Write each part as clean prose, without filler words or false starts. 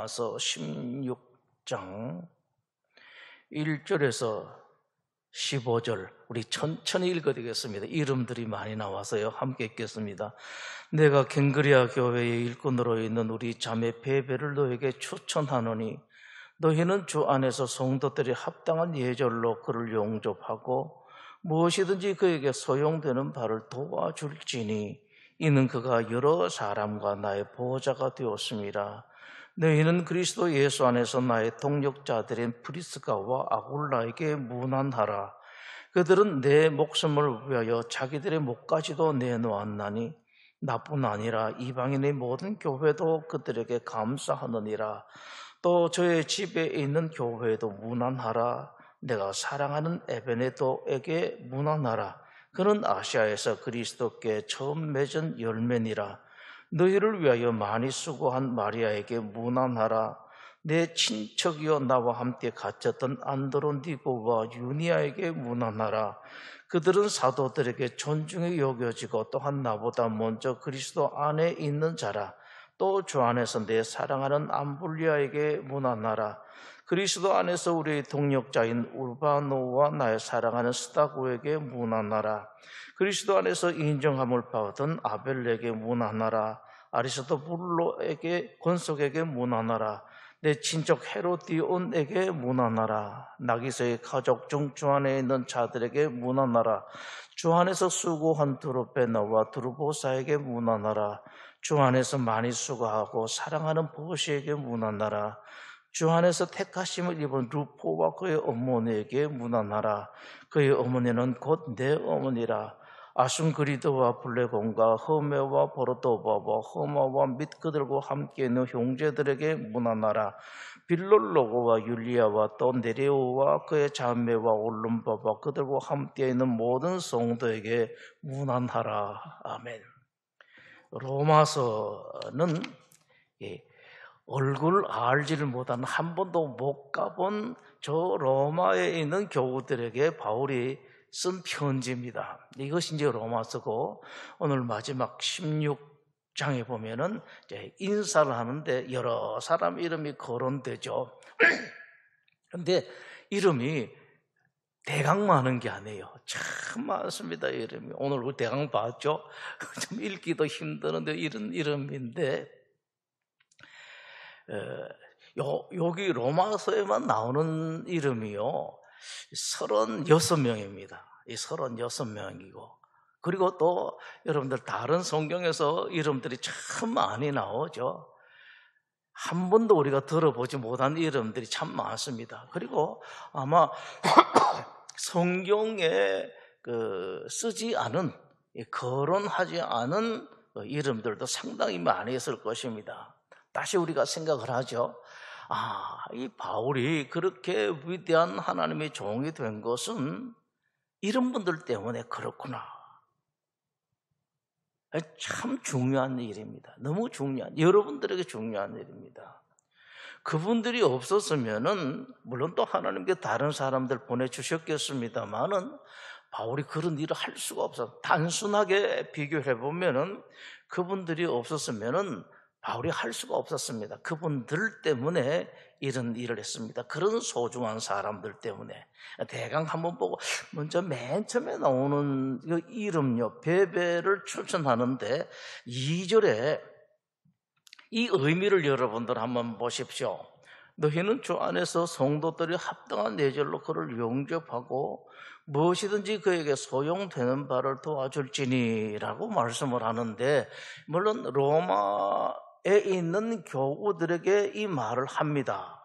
로마서 16장 1절에서 15절 우리 천천히 읽어드리겠습니다. 이름들이 많이 나와서요. 함께 읽겠습니다. 내가 갱그리아 교회의 일꾼으로 있는 우리 자매 베베를 너에게 추천하노니 너희는 주 안에서 성도들이 합당한 예절로 그를 용접하고 무엇이든지 그에게 소용되는 바를 도와줄지니 이는 그가 여러 사람과 나의 보호자가 되었습니다. 너희는 그리스도 예수 안에서 나의 동력자들인 프리스가와 아굴라에게 문안하라. 그들은 내 목숨을 위하여 자기들의 목까지도 내놓았나니 나뿐 아니라 이방인의 모든 교회도 그들에게 감사하느니라. 또 저의 집에 있는 교회에도 문안하라. 내가 사랑하는 에베네도에게 문안하라. 그는 아시아에서 그리스도께 처음 맺은 열매니라. 너희를 위하여 많이 수고한 마리아에게 문안하라. 내 친척이여 나와 함께 갇혔던 안드로니고와 유니아에게 문안하라. 그들은 사도들에게 존중히 여겨지고 또한 나보다 먼저 그리스도 안에 있는 자라. 또 주 안에서 내 사랑하는 암블리아에게 문안하라. 그리스도 안에서 우리의 동력자인 우르바노와 나의 사랑하는 스타고에게 문안하라. 그리스도 안에서 인정함을 받은 아벨에게 문안하라. 아리스토블로에게 권속에게 문안하라. 내 친척 헤로디온에게 문안하라. 나기서의 가족 중 주 안에 있는 자들에게 문안하라. 주 안에서 수고한 드로베나와 드루보사에게 문안하라. 주 안에서 많이 수고하고 사랑하는 보시에게 문안하라. 주 안에서 택하심을 입은 루포와 그의 어머니에게 문안하라. 그의 어머니는 곧 내 어머니라. 아순그리드와 블레곤과 허메와 보르도바와 허마와 및 그들과 함께 있는 형제들에게 문안하라. 빌롤로고와 율리아와 또 네레오와 그의 자매와 올lum바와 그들과 함께 있는 모든 성도에게 문안하라. 아멘. 로마서는 얼굴 알지를 못한 한 번도 못 가본 저 로마에 있는 교우들에게 바울이 쓴 편지입니다. 이것이 이제 로마서고 오늘 마지막 16장에 보면은 이제 인사를 하는데 여러 사람 이름이 거론되죠. 그런데 이름이 대강 많은 게 아니에요. 참 많습니다. 이름이. 오늘 그 대강 봤죠? 좀 읽기도 힘드는데 이런 이름인데 여기 로마서에만 나오는 이름이요 36명입니다. 이 36명이고 그리고 또 여러분들 다른 성경에서 이름들이 참 많이 나오죠. 한 번도 우리가 들어보지 못한 이름들이 참 많습니다. 그리고 아마 성경에 쓰지 않은 거론하지 않은 이름들도 상당히 많이 있을 것입니다. 다시 우리가 생각을 하죠. 이 바울이 그렇게 위대한 하나님의 종이 된 것은 이런 분들 때문에 그렇구나. 참 중요한 일입니다. 너무 중요한, 여러분들에게 중요한 일입니다. 그분들이 없었으면은 물론 또 하나님께 다른 사람들 보내주셨겠습니다만은 바울이 그런 일을 할 수가 없어. 단순하게 비교해 보면은 그분들이 없었으면은 바울이 할 수가 없었습니다. 그분들 때문에 이런 일을 했습니다. 그런 소중한 사람들 때문에. 대강 한번 보고 먼저 맨 처음에 나오는 이름요 베베를 추천하는데 2절에 이 의미를 여러분들 한번 보십시오. 너희는 주 안에서 성도들이 합당한 예절로 그를 용접하고 무엇이든지 그에게 소용되는 바를 도와줄지니 라고 말씀을 하는데 물론 로마에 있는 교우들에게 이 말을 합니다.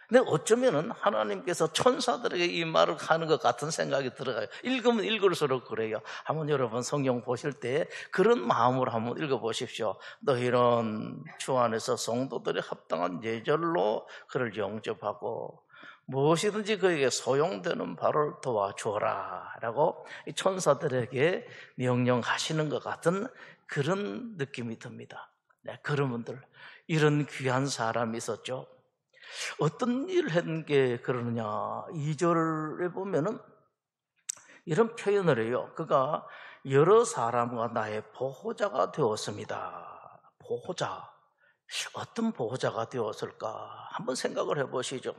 근데 어쩌면은 하나님께서 천사들에게 이 말을 하는 것 같은 생각이 들어가요. 읽으면 읽을수록 그래요. 한번 여러분 성경 보실 때 그런 마음으로 한번 읽어보십시오. 너희는 주 안에서 성도들이 합당한 예절로 그를 영접하고 무엇이든지 그에게 소용되는 바를 도와주어라 라고 천사들에게 명령하시는 것 같은 그런 느낌이 듭니다. 네, 그런 분들, 이런 귀한 사람이 있었죠. 어떤 일을 했는 게 그러느냐. 2절에 보면은 이런 표현을 해요. 그가 여러 사람과 나의 보호자가 되었습니다. 보호자. 어떤 보호자가 되었을까? 한번 생각을 해보시죠.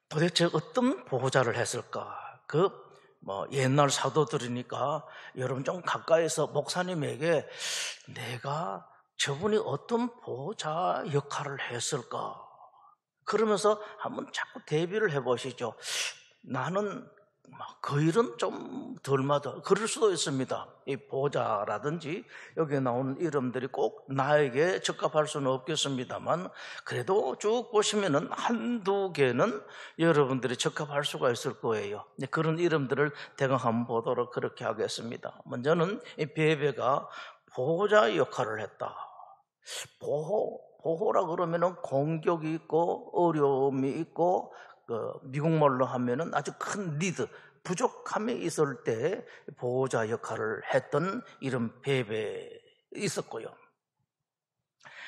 도대체 어떤 보호자를 했을까? 옛날 사도들이니까 여러분 좀 가까이서 목사님에게 내가 저분이 어떤 보호자 역할을 했을까? 그러면서 한번 자꾸 대비를 해보시죠. 나는 그 일은 좀 덜 맞아. 그럴 수도 있습니다. 이 보호자라든지 여기에 나오는 이름들이 꼭 나에게 적합할 수는 없겠습니다만, 그래도 쭉 보시면은 한두 개는 여러분들이 적합할 수가 있을 거예요. 그런 이름들을 대강 한번 보도록 그렇게 하겠습니다. 먼저는 이 베베가 보호자 역할을 했다. 보호라 그러면은 공격이 있고 어려움이 있고, 미국말로 하면은 아주 큰 니드, 부족함이 있을 때 보호자 역할을 했던 이런 베베 있었고요.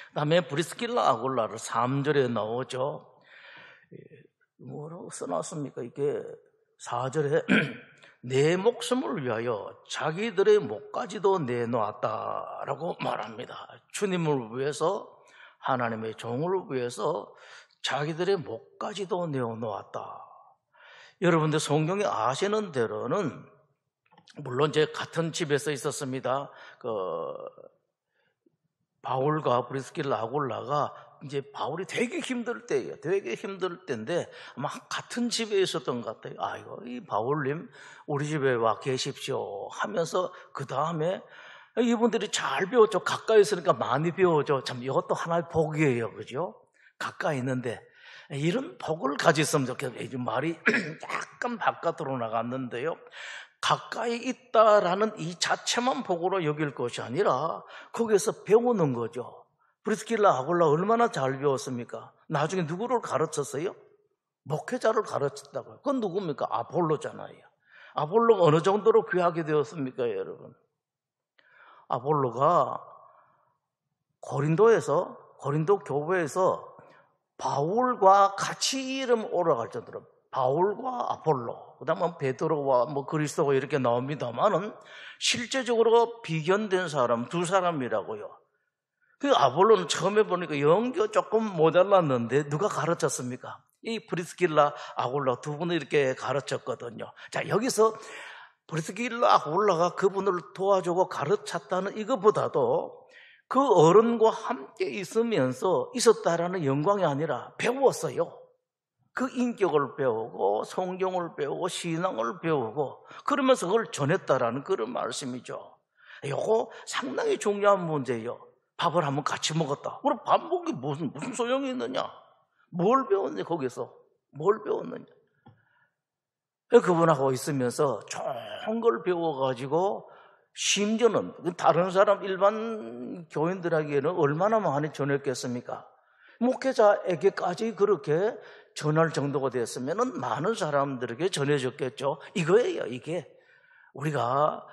그 다음에 브리스길라 아굴라를 3절에 나오죠. 뭐라고 써놨습니까? 이게 4절에 내 목숨을 위하여 자기들의 목까지도 내놓았다라고 말합니다. 주님을 위해서, 하나님의 종을 위해서 자기들의 목까지도 내어놓았다. 여러분들 성경에 아시는 대로는 물론 이제 같은 집에서 있었습니다. 바울과 브리스길라 아굴라가 이제 바울이 되게 힘들 때예요. 되게 힘들 때인데 아마 같은 집에 있었던 것 같아요. 아이고, 이 바울님 우리 집에 와 계십시오 하면서 그 다음에 이분들이 잘 배웠죠. 가까이 있으니까 많이 배워죠. 참 이것도 하나의 복이에요. 그죠? 가까이 있는데 이런 복을 가졌으면 좋겠어요. 말이 약간 바깥으로 나갔는데요. 가까이 있다라는 이 자체만 복으로 여길 것이 아니라 거기에서 배우는 거죠. 브리스길라 아굴라 얼마나 잘 배웠습니까? 나중에 누구를 가르쳤어요? 목회자를 가르쳤다고요. 그건 누굽니까? 아볼로잖아요. 아볼로가 어느 정도로 귀하게 되었습니까, 여러분? 아볼로가 고린도 교회에서 바울과 같이 이름 올라갈 정도로, 바울과 아볼로, 그 다음에 베드로와 그리스도가 이렇게 나옵니다만은 실제적으로 비견된 사람 두 사람이라고요. 그 아볼로는 처음에 보니까 연교 조금 모자랐는데 누가 가르쳤습니까? 이 브리스길라 아굴라 두 분을 이렇게 가르쳤거든요. 자, 여기서 브리스길라 아굴라가 그분을 도와주고 가르쳤다는 이것보다도 그 어른과 함께 있었다라는 영광이 아니라 배웠어요. 그 인격을 배우고 성경을 배우고 신앙을 배우고 그러면서 그걸 전했다라는 그런 말씀이죠. 이거 상당히 중요한 문제예요. 밥을 한번 같이 먹었다. 그럼 밥 먹기 무슨 소용이 있느냐? 뭘 배웠냐 거기서? 뭘 배웠느냐? 그분하고 있으면서 좋은 걸 배워가지고 심지어는 다른 사람 일반 교인들에게는 얼마나 많이 전했겠습니까? 목회자에게까지 그렇게 전할 정도가 됐으면 많은 사람들에게 전해졌겠죠. 이거예요. 이게 우리가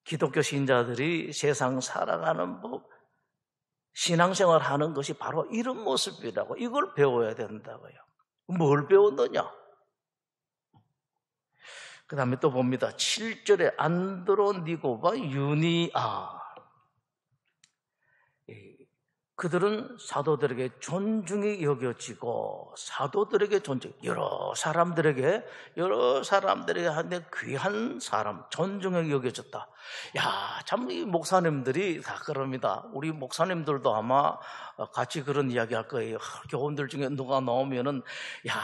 기독교 신자들이 세상 살아가는 법, 신앙생활 하는 것이 바로 이런 모습이라고. 이걸 배워야 된다고요. 뭘 배웠느냐? 그 다음에 또 봅니다. 7절에 안드로니고와 유니아, 그들은 사도들에게 존중이 여겨지고 사도들에게 여러 사람들에게 한데 귀한 사람, 존중이 여겨졌다. 야, 참 이 목사님들이 다 그럽니다. 우리 목사님들도 아마 같이 그런 이야기 할 거예요. 교원들 중에 누가 나오면은 야,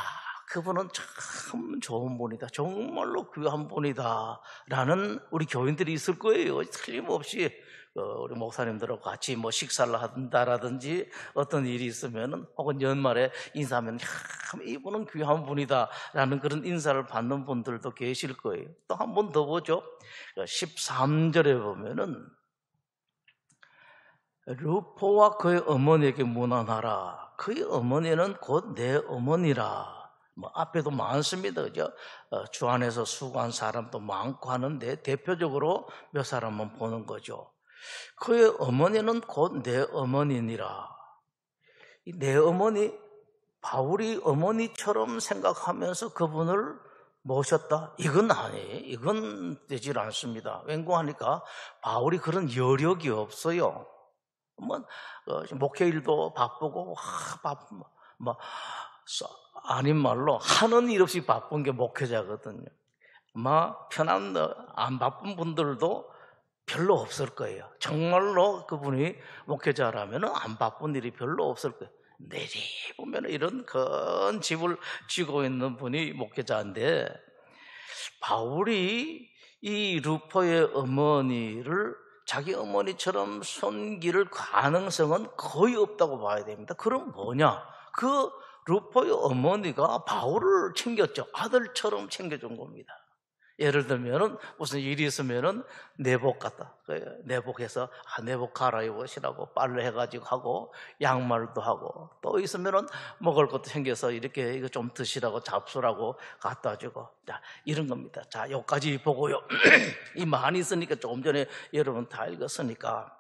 그분은 참 좋은 분이다. 정말로 귀한 분이다. 라는 우리 교인들이 있을 거예요. 틀림없이 우리 목사님들하고 같이 식사를 한다라든지 어떤 일이 있으면은 혹은 연말에 인사하면 참 이분은 귀한 분이다. 라는 그런 인사를 받는 분들도 계실 거예요. 또 한 번 더 보죠. 13절에 보면은 루포와 그의 어머니에게 문안하라. 그의 어머니는 곧 내 어머니라. 앞에도 많습니다. 그죠? 주 안에서 수고한 사람도 많고 하는데 대표적으로 몇 사람만 보는 거죠. 그의 어머니는 곧 내 어머니니라. 내 어머니, 바울이 어머니처럼 생각하면서 그분을 모셨다? 이건 아니에요. 이건 되질 않습니다. 왠고하니까 바울이 그런 여력이 없어요. 목회일도 바쁘고 아닌 말로 하는 일 없이 바쁜 게 목회자거든요. 편한 안 바쁜 분들도 별로 없을 거예요. 정말로 그분이 목회자라면 안 바쁜 일이 별로 없을 거예요. 내리 보면 이런 큰 집을 쥐고 있는 분이 목회자인데, 바울이 이 루포의 어머니를 자기 어머니처럼 섬길 가능성은 거의 없다고 봐야 됩니다. 그럼 뭐냐? 그 루포의 어머니가 바울을 챙겼죠. 아들처럼 챙겨준 겁니다. 예를 들면은 무슨 일이 있으면은 내복 갖다, 내복해서 내복 갈아입으시라고 빨래 해가지고 하고, 양말도 하고, 또 있으면은 먹을 것도 챙겨서 이렇게 이거 좀 드시라고 잡수라고 갖다 주고, 자, 이런 겁니다. 자, 여기까지 보고요. 이 많이 있으니까 조금 전에 여러분 다 읽었으니까,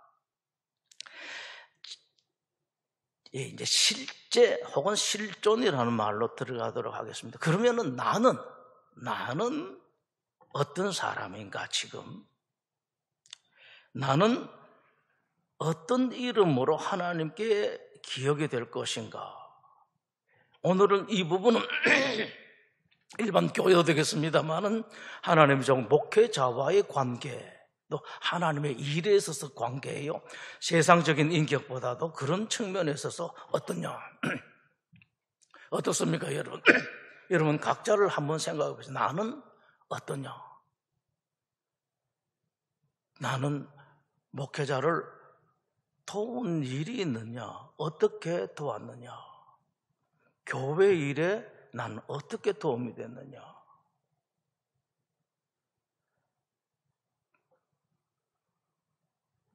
이제 실제 혹은 실존이라는 말로 들어가도록 하겠습니다. 그러면은 나는 어떤 사람인가? 지금 나는 어떤 이름으로 하나님께 기억이 될 것인가? 오늘은 이 부분은 일반 교회도 되겠습니다만은 하나님의 종 목회자와의 관계, 또 하나님의 일에 있어서 관계예요. 세상적인 인격보다도 그런 측면에 있어서 어떠냐? 어떻습니까, 여러분? 여러분 각자를 한번 생각해 보세요. 나는 어떠냐? 나는 목회자를 도운 일이 있느냐? 어떻게 도왔느냐? 교회 일에 난 어떻게 도움이 됐느냐?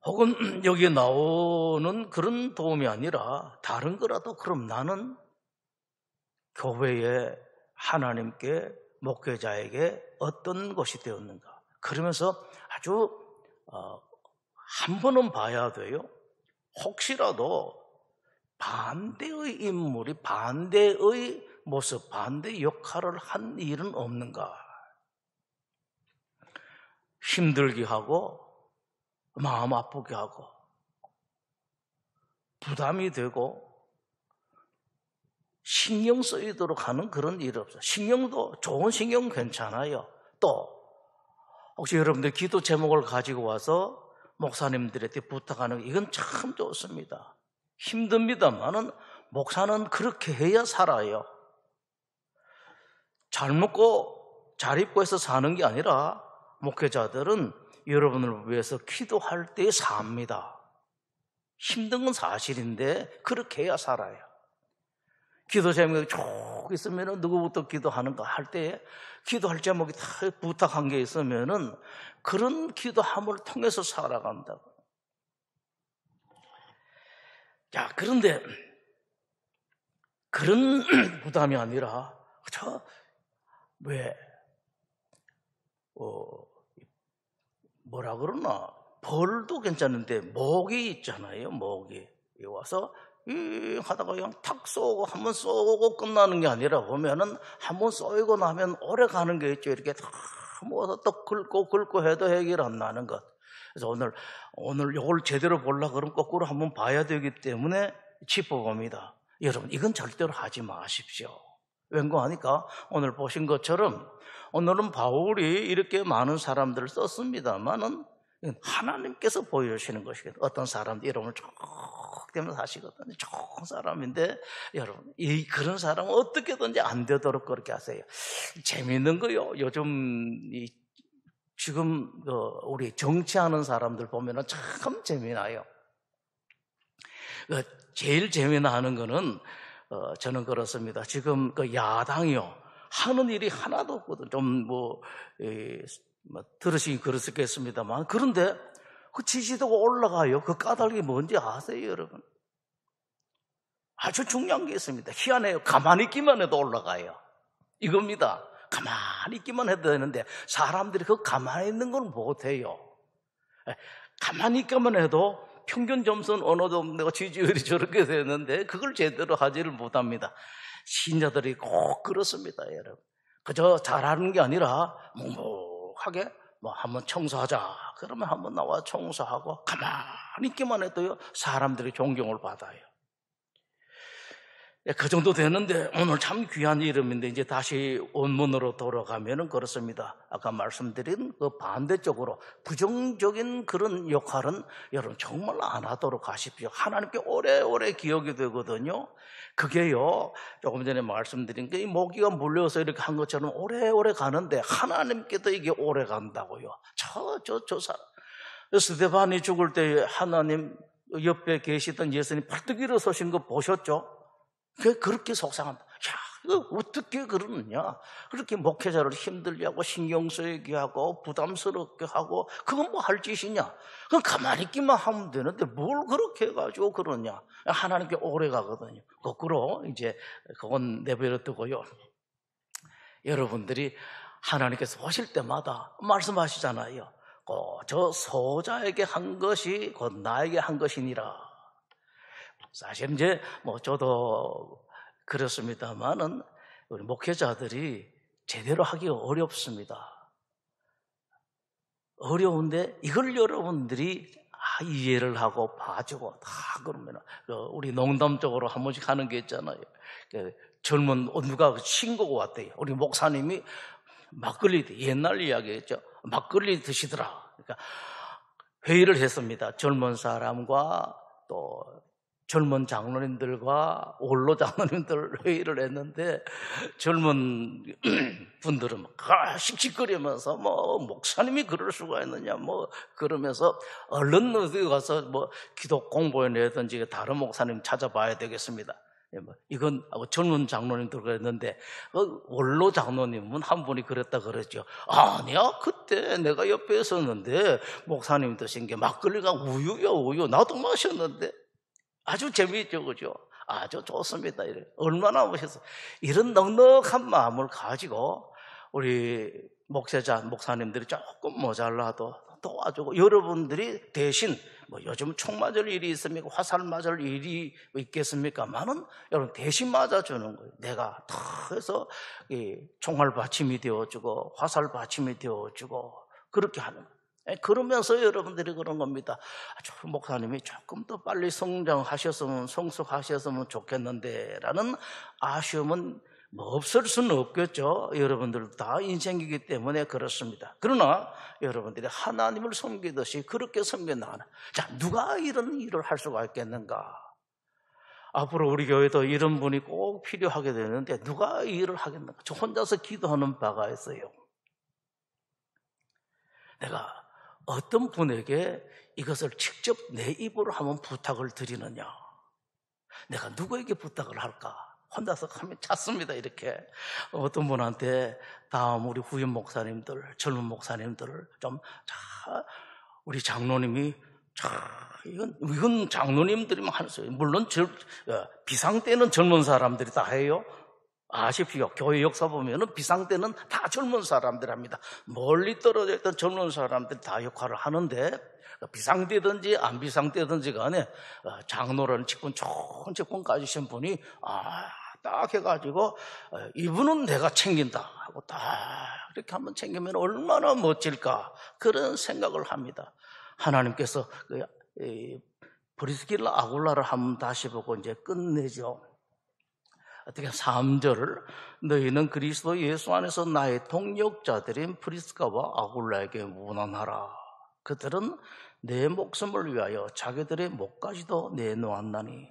혹은 여기에 나오는 그런 도움이 아니라 다른 거라도, 그럼 나는 교회에 하나님께 목회자에게 어떤 것이 되었는가? 그러면서 아주 한 번은 봐야 돼요. 혹시라도 반대의 인물이 반대의 모습, 반대의 역할을 한 일은 없는가? 힘들게 하고 마음 아프게 하고 부담이 되고 신경 쓰이도록 하는 그런 일이 없어요. 신경도, 좋은 신경 괜찮아요. 또 혹시 여러분들 기도 제목을 가지고 와서 목사님들한테 부탁하는 거, 이건 참 좋습니다. 힘듭니다만은 목사는 그렇게 해야 살아요. 잘 먹고 잘 입고 해서 사는 게 아니라 목회자들은 여러분을 위해서 기도할 때 삽니다. 힘든 건 사실인데 그렇게 해야 살아요. 기도 제목이 쭉 있으면 누구부터 기도하는가 할 때 기도할 제목이 다 부탁한 게 있으면은 그런 기도함을 통해서 살아간다고. 자, 그런데 그런 부담이 아니라 뭐라 그러나, 벌도 괜찮은데 목이 있잖아요. 목이 와서 하다가 그냥 탁 쏘고 한번 쏘고 끝나는 게 아니라, 보면은 한번 쏘이고 나면 오래 가는 게 있죠. 이렇게 다 모아서 또 긁고 해도 해결 안 나는 것. 그래서 오늘 이걸 제대로 보려고 그러면 거꾸로 한번 봐야 되기 때문에 짚어봅니다. 여러분, 이건 절대로 하지 마십시오. 왠고하니까 오늘 보신 것처럼 오늘은 바울이 이렇게 많은 사람들을 썼습니다만은 하나님께서 보여주시는 것이거든요. 어떤 사람들 이름을 쭉 되면서 하시거든요. 좋은 사람인데, 여러분, 그런 사람은 어떻게든지 안 되도록 그렇게 하세요. 재미있는 거요. 요즘 지금 우리 정치하는 사람들 보면은 참 재미나요. 제일 재미나는 거는 저는 그렇습니다. 지금 그 야당이요, 하는 일이 하나도 없거든. 좀 들으시긴 그렇겠습니다만, 그런데 그 지지도가 올라가요. 그 까닭이 뭔지 아세요, 여러분? 아주 중요한 게 있습니다. 희한해요. 가만히 있기만 해도 올라가요. 이겁니다. 가만히 있기만 해도 되는데 사람들이 그 가만히 있는 걸 못해요. 가만히 있기만 해도 평균 점수는 어느 정도 지지율이 저렇게 되는데 그걸 제대로 하지를 못합니다. 신자들이 꼭 그렇습니다, 여러분. 그저 잘하는 게 아니라 묵묵하게 한번 청소하자. 그러면 한번 나와 청소하고 가만히 있기만 해도요, 사람들이 존경을 받아요. 그 정도 되는데 오늘 참 귀한 이름인데 이제 다시 원문으로 돌아가면은 그렇습니다. 아까 말씀드린 그 반대쪽으로 부정적인 그런 역할은 여러분 정말 안 하도록 하십시오. 하나님께 오래오래 기억이 되거든요. 그게요, 조금 전에 말씀드린 게 이 모기가 물려서 이렇게 한 것처럼 오래오래 가는데 하나님께도 이게 오래 간다고요. 저 사람 스데반이 죽을 때 하나님 옆에 계시던 예수님 벌떡 일어서신 거 보셨죠? 그렇게 속상합니다. 야, 어떻게 그러느냐? 그렇게 목회자를 힘들게 하고 신경 쓰이게 하고 부담스럽게 하고 그건 뭐 할 짓이냐? 그건 가만히 있기만 하면 되는데 뭘 그렇게 해가지고 그러냐? 하나님께 오래 가거든요. 거꾸로 이제 그건 내버려 두고요. 여러분들이 하나님께서 오실 때마다 말씀하시잖아요. 저 소자에게 한 것이 곧 나에게 한 것이니라. 사실 이제 저도 그렇습니다만은 우리 목회자들이 제대로 하기가 어렵습니다. 어려운데 이걸 여러분들이 이해를 하고 봐주고 다 그러면 우리 농담적으로 한 번씩 하는 게 있잖아요. 젊은 누가 신고가 왔대요. 우리 목사님이 막걸리, 옛날 이야기였죠. 막걸리 드시더라. 그러니까 회의를 했습니다. 젊은 사람과 또 젊은 장로님들과 원로 장로님들 회의를 했는데 젊은 분들은 씩씩거리면서 목사님이 그럴 수가 있느냐 그러면서 얼른 어디 가서 기독 공부회라든지 다른 목사님 찾아봐야 되겠습니다. 이건 젊은 장로님들 그랬는데 원로 장로님은 한 분이 그랬다 그랬죠. 아니야, 그때 내가 옆에 있었는데 목사님 드신 게 막걸리가 우유야, 우유. 나도 마셨는데. 아주 재미있죠, 그죠? 아주 좋습니다. 이래. 얼마나 멋있어. 이런 넉넉한 마음을 가지고 우리 목사님들이 조금 모자라도 도와주고 여러분들이 대신 요즘 총 맞을 일이 있습니까? 화살 맞을 일이 있겠습니까만은 여러분 대신 맞아주는 거예요. 내가 다 해서 총알 받침이 되어주고 화살 받침이 되어주고 그렇게 하는 거예요. 그러면서 여러분들이 그런 겁니다. 목사님이 조금 더 빨리 성장하셨으면 성숙하셨으면 좋겠는데 라는 아쉬움은 없을 수는 없겠죠. 여러분들 다 인생이기 때문에 그렇습니다. 그러나 여러분들이 하나님을 섬기듯이 그렇게 섬겨나가는, 자, 누가 이런 일을 할 수가 있겠는가? 앞으로 우리 교회도 이런 분이 꼭 필요하게 되는데 누가 이 일을 하겠는가? 저 혼자서 기도하는 바가 있어요. 내가 어떤 분에게 이것을 직접 내 입으로 한번 부탁을 드리느냐? 내가 누구에게 부탁을 할까? 혼자서 하면 찾습니다. 이렇게 어떤 분한테 다음 우리 후임 목사님들, 젊은 목사님들을 좀 우리 장로님이 이건 장로님들이만 하는 거예요. 물론 비상 때는 젊은 사람들이 다 해요. 아십시오. 교회 역사 보면은 비상 때는 다 젊은 사람들 합니다. 멀리 떨어져 있던 젊은 사람들이 다 역할을 하는데 비상되든지 안 비상되든지 간에 장로라는 직분, 좋은 직분 가지신 분이 딱 해가지고 이분은 내가 챙긴다 하고 딱 이렇게 한번 챙기면 얼마나 멋질까 그런 생각을 합니다. 하나님께서 브리스길라 아굴라를 한번 다시 보고 이제 끝내죠. 어떻게 3절을 너희는 그리스도 예수 안에서 나의 동역자들인 브리스가와 아굴라에게 문안하라. 그들은 내 목숨을 위하여 자기들의 목까지도 내놓았나니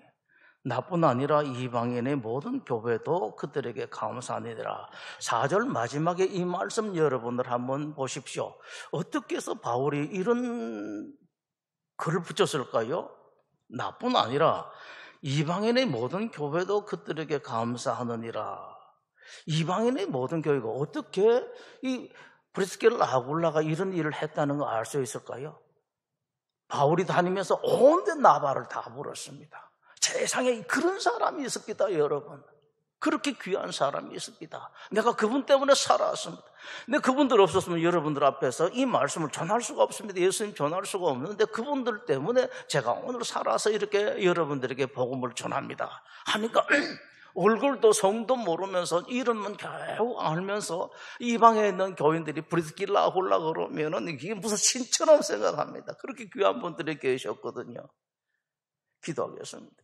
나뿐 아니라 이방인의 모든 교회도 그들에게 감사하니라. 4절 마지막에 이 말씀 여러분들 한번 보십시오. 어떻게 해서 바울이 이런 글을 붙였을까요? 나뿐 아니라 이방인의 모든 교회도 그들에게 감사하느니라. 이방인의 모든 교회가 어떻게 이 브리스길라 아굴라가 이런 일을 했다는 걸 알 수 있을까요? 바울이 다니면서 온데 나발을 다 불었습니다. 세상에 그런 사람이 있습니다, 여러분. 그렇게 귀한 사람이 있습니다. 내가 그분 때문에 살아왔습니다. 근데 그분들 없었으면 여러분들 앞에서 이 말씀을 전할 수가 없습니다. 예수님 전할 수가 없는데 그분들 때문에 제가 오늘 살아서 이렇게 여러분들에게 복음을 전합니다. 하니까 얼굴도 성도 모르면서 이름은 겨우 알면서 이방에 있는 교인들이 브리스길라 홀라 그러면은 이게 무슨 신처럼 생각합니다. 그렇게 귀한 분들이 계셨거든요. 기도하겠습니다.